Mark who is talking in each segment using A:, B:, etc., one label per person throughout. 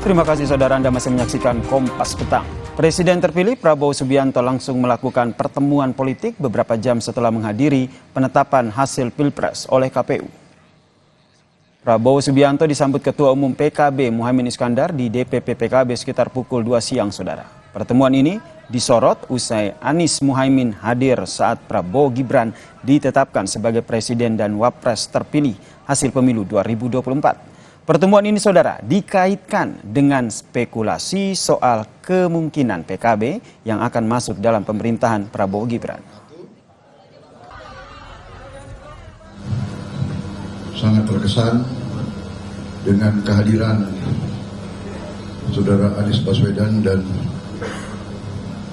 A: Terima kasih saudara, Anda masih menyaksikan Kompas Petang. Presiden terpilih Prabowo Subianto langsung melakukan pertemuan politik beberapa jam setelah menghadiri penetapan hasil Pilpres oleh KPU. Prabowo Subianto disambut Ketua Umum PKB Muhaimin Iskandar di DPP PKB sekitar pukul 2 siang, saudara. Pertemuan ini disorot usai Anies Muhaimin hadir saat Prabowo Gibran ditetapkan sebagai Presiden dan Wapres terpilih hasil pemilu 2024. Pertemuan ini, saudara, dikaitkan dengan spekulasi soal kemungkinan PKB yang akan masuk dalam pemerintahan Prabowo Gibran.
B: Sangat terkesan dengan kehadiran Saudara Anies Baswedan dan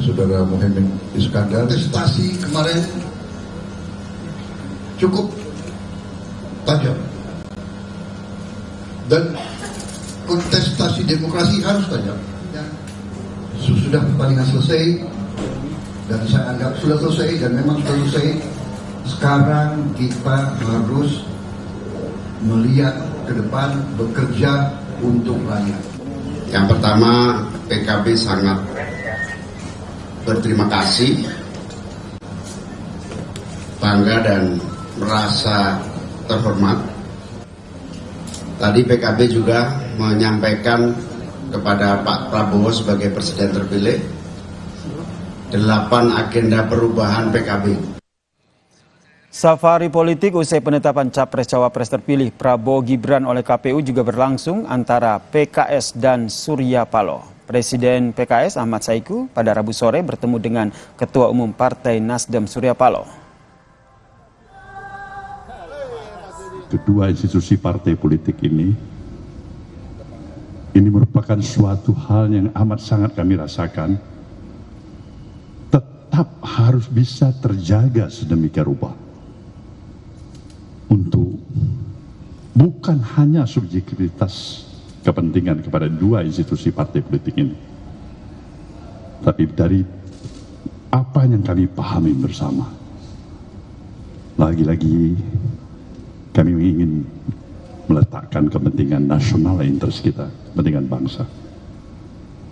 B: Saudara Muhaimin Iskandar. Kontestasi kemarin cukup tajam. Dan kontestasi demokrasi harus tajam. Sudah pertandingan selesai, dan saya anggap sudah selesai, dan memang sudah selesai. Sekarang kita harus melihat ke depan, bekerja untuk rakyat.
C: Yang pertama, PKB sangat berterima kasih, bangga dan merasa terhormat. Tadi PKB juga menyampaikan kepada Pak Prabowo sebagai Presiden terpilih 8 agenda perubahan PKB.
A: Safari politik usai penetapan Capres-Cawapres terpilih Prabowo Gibran oleh KPU juga berlangsung antara PKS dan Surya Paloh. Presiden PKS Ahmad Saiku pada Rabu sore bertemu dengan Ketua Umum Partai Nasdem Surya Paloh.
D: Kedua institusi partai politik ini merupakan suatu hal yang amat sangat kami rasakan tetap harus bisa terjaga sedemikian rupa untuk bukan hanya subjektivitas kepentingan kepada dua institusi partai politik ini, tapi dari apa yang kami pahami bersama. Lagi-lagi kami ingin meletakkan kepentingan nasional interest kita, kepentingan bangsa.